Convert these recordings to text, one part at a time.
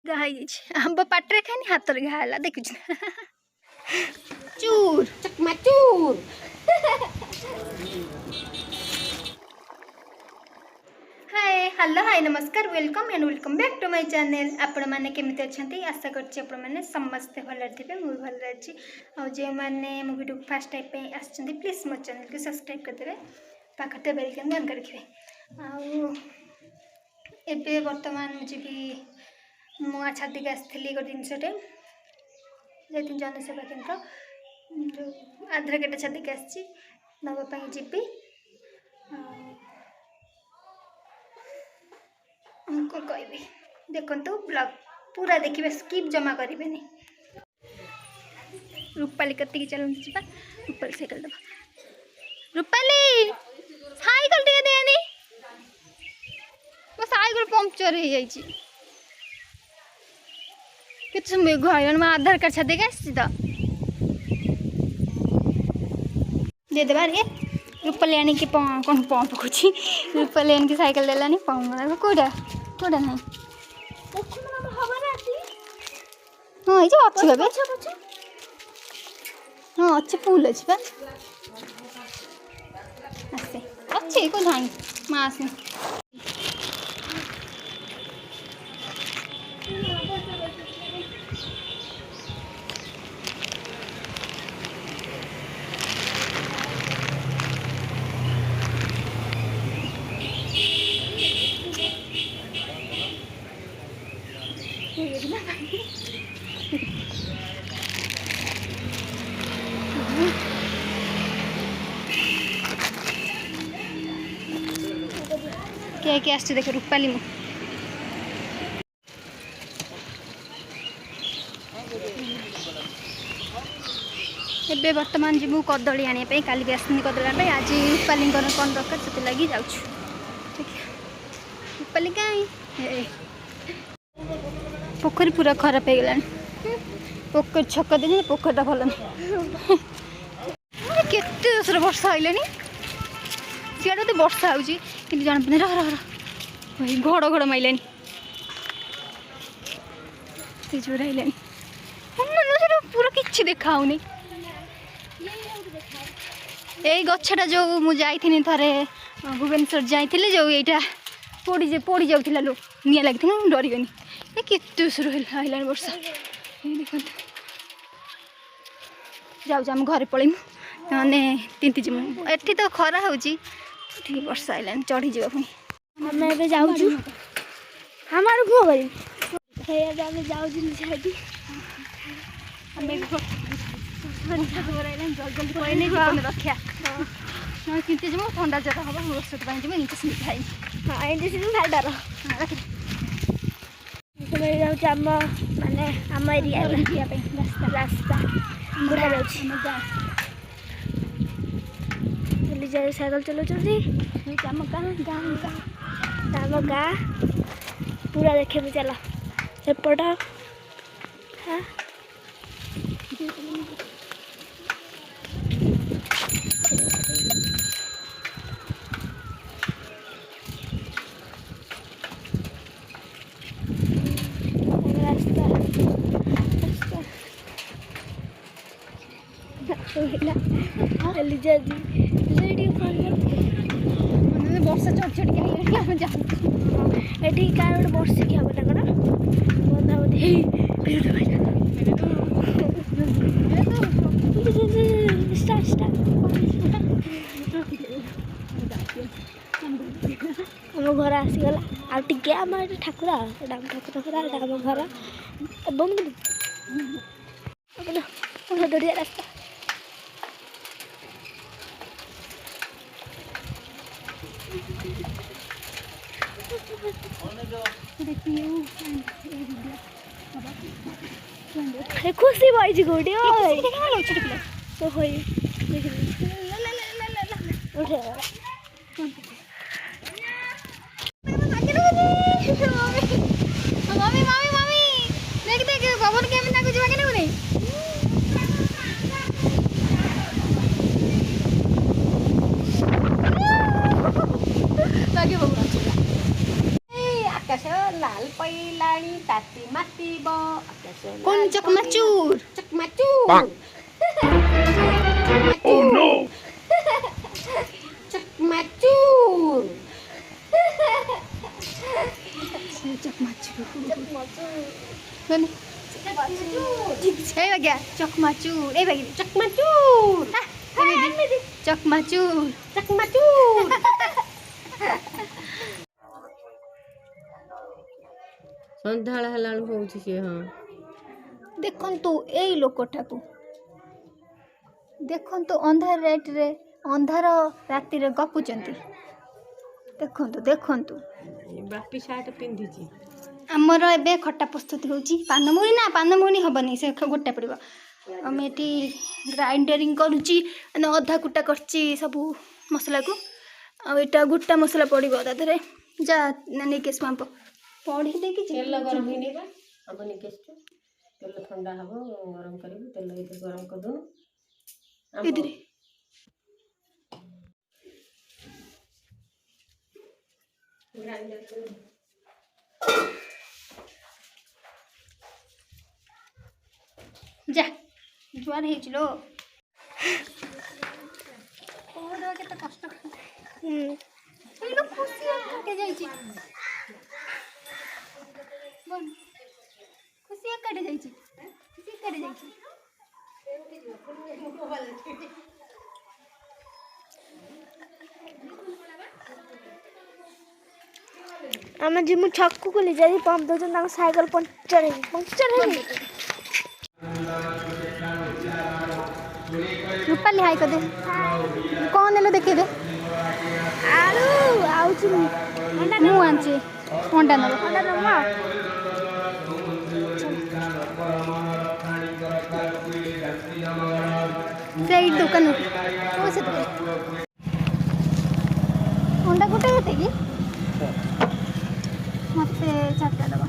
घाई आंब पाटे खानी हाथ में घाला देखु चूर चकमा चूर। हाय हेलो हाय नमस्कार welcome and welcome back to my channel. आपण मैंने केमिति अच्छंती आशा करछि आपण मैंने समस्त भल थे मुझे भल अच्छी आ जो मैंने मो वीडियो फर्स्ट टाइम पे आछंती प्लीज मो चैनल को सब्सक्राइब कर देबे पाखते बेल आइकन ऑन कर रखिबे। आ एबे वर्तमान मुझे नुआ छाड़ी आसती गोटे जिनसटे जाती जनसेवा केन्द्र जो आधार कार्ड छाड़ी आसपाई जीपी कौन कह देखु ब्लॉग पूरा देखिए स्किप जमा करें। रूपाली कति चलती जा रूपाली साइकिल दबा रूपाली साइकिल टे देनी मो साइकिल पंक्चर हो जाए कि मेघ आइलान मैं आधार कार्ड छाड़ी तो दे देवा रे रूपाली आनी कि कौन पंप पकड़ी रूपाली आनी कि साइकिल देलानी पंप कौटा कौटा ना हाँ ये अच्छी गए हाँ अच्छे फुल अच्छे बा आसे अच्छे को धाई माँ आसे क्या आस देख रूपाली मु एबे वर्तमान जी कदली आने काली भी आसनी कदली आने आज रूपाली कौन दरकार से लगी जाऊँ रूपाली कहीं पोखरी पूरा खराब हो गलानी पोखरी छक दे पोखरीटा भल नहीं केते दसर वर्षा आइलानी सियाड़े तो वर्षा होगी कि जान पड़े रह रह भाई घड़ घड़ माइलानी जोर आइलानी पूरा किसी देखा यही गछटा जो मुझे थे भुवनेश्वर जाइली जो यहाँ पोड़ी जाऊला लो निआ लगी डरगनी केते सुर आइलानी वर्षा देखो जाऊँ आम घर पलैमु मैंने तिंती जीमु एठी तो खरा होची वर्षा आइलानी चढ़ी जा हमें एबे जाऊँ हमार भो गई आम जाऊँ जल्दी रखा किंतु जीव ठंडा जगह हम औषध पाई जीव इंजेक्शन खाई हाँ इंजेक्शन खाई डर जाऊँ आम माने आम एरिया रास्ता बुढ़ा जाऊँ साइकिल चलाऊँ आम गाँ पूरा देखे चल एपट हाँ वर्षा चढ़ चढ़ के ये कार गोटे बसिकी हम तार बंधा आम घर आसीगला आगे आम ठाकुर आम ठाकुर आम घर दौड़िया रास्ता खुशी भाई गोटे तो मम्मी मम्मी मम्मी देख देख पवन के ना कुछ बाकी नहीं बाकी बबू आकाश लाल पैलाणी ताती tiba कौन चकमाचूर macur. Oh no! Macur. चकमाचूर Macur. कौन ए बग्या चकमाचूर ए बग्या Macur. चकमाचूर Macur. ସନ୍ଧ୍ୟାବେଳ ହେଲାବେଳକୁ ହଉଛି ସିଏ ହଁ ଦେଖନ୍ତୁ ଏଇ ଲୋକଟାକୁ ଦେଖନ୍ତୁ ଅନ୍ଧାର ରେଟ୍ରେ ଅନ୍ଧାର ରାତିରେ ଗପୁଛନ୍ତି ଦେଖନ୍ତୁ ଦେଖନ୍ତୁ ବାପି ସାର୍ଟ ପିନ୍ଧିଛି ଆମର ଏବେ ଖଟା ପ୍ରସ୍ତୁତି ହେଉଛି ପାନମୁଣି ନା ପାନମୁଣି ହେବନି ସେ ଗୋଟା ପଡ଼ିବ ଆମେ ଏଠି ଗ୍ରାଇଣ୍ଡରିଂ କରୁଛି ମାନେ ଅଧା କୁଟା କରିଛି ସବୁ ମସଲାକୁ ଆଉ ଏଇଟା ଗୋଟା ମସଲା ପଡ଼ିବ ତା ଦେହରେ ଯା ନେଇକି ଆସିବ ଆମ୍ବ ପଢ଼ି ଦେଇକି ତେଲ ଗରମ ହେଇନି ବା ଆମ୍ବ ନେଇକି ଆସିଛୁ ତେଲ ଥଣ୍ଡା ହବ ଗରମ କରିବୁ ତେଲ ଏଇଠି ଗରମ କରିଦେବୁ ଏଥିରେ ଯା ଜୁଆର ହେଇଛି ଲୋ କେତେ କଷ୍ଟ ଖୁସି ଏକାଠି ଯାଇଛି ଖୁସି ଏକାଠି ଯାଇଛି ଖୁସି ଏକାଠି ଯାଇଛି ଆମେ ଯିମୁ ଛକକୁ ଯାଇ ପମ୍ପ ଦଉଛନ୍ତି ତାଙ୍କ ସାଇକେଲ ପଙ୍କଚର ହେଇନି रूपाली हाय कर दे कौन नेलो देखे दे ଆଳୁ ଆଉଛି ମୁଁ ଆଣିଛି ଅଣ୍ଡା ନେବ ସେଇ ଦୋକାନ ଅଣ୍ଡା ଗୋଟେ କେତେ କି ମୋତେ ଚାରିଟା ଦେବ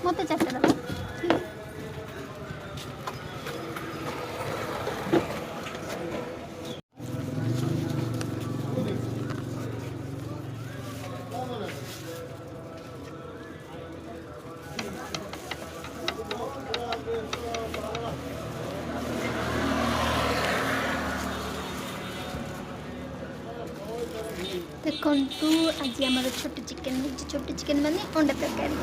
ମୋତେ ଚାରିଟା ଦେବ ଦେଖନ୍ତୁ ଆଜି ଆମର ଛୋଟ ଚିକେନ୍ ହେଇଛି ଛୋଟ ଚିକେନ୍ ମାନେ ଅଣ୍ଡା ତରକାରୀ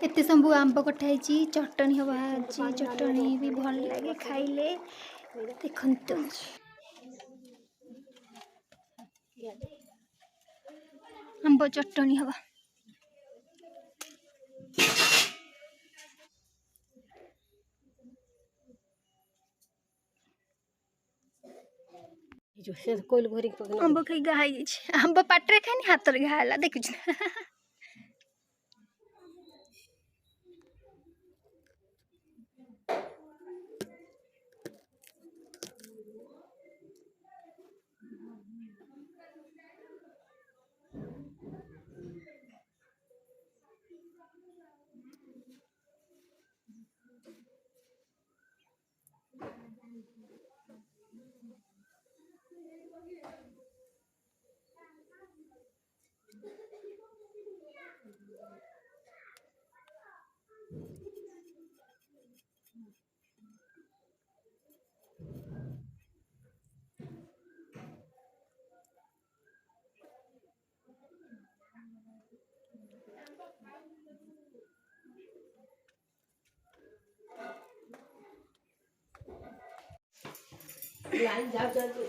ଏତେ ସବୁ ଆମ୍ବ କଟା ହେଇଛି ଚଟଣି ହବା ଅଛି ଚଟଣି ବି ଭଲ ଲାଗେ ଖାଇଲେ ଦେଖନ୍ତୁ ଆମ୍ବ ଚଟଣି ହବା କୋଇଲ ଭରିକି ପକେଇଲା ଆମ୍ବ ଖାଇ ଘା ହେଇଯାଇଛି ଆମ୍ବ ପାଟିରେ ଖାଇନି ହାତରେ ଘା ହେଲା ଦେଖୁଛୁ ନା ଲାଇନ୍ ଯାଉଛି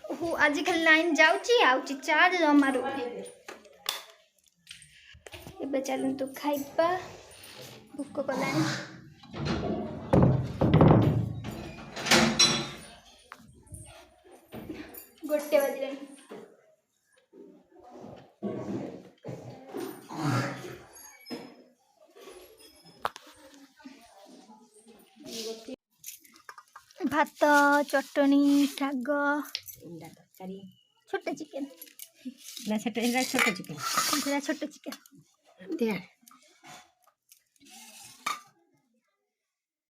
ଓହୋ ଆଜି ଖାଲି ଲାଇନ୍ ଯାଉଛି ଆଉଛି ଚାର୍ଜ ଜମାରୁ ଏବେ ଚାଲନ୍ତୁ ଖାଇବା ଭୋକ କଲାଣି ଗୋଟେ ବାଜିଲାଣି भात चटनी शाग अंडा तरकारी छोटे चिकेन छोट चिकेन छोटे चिकेन त्या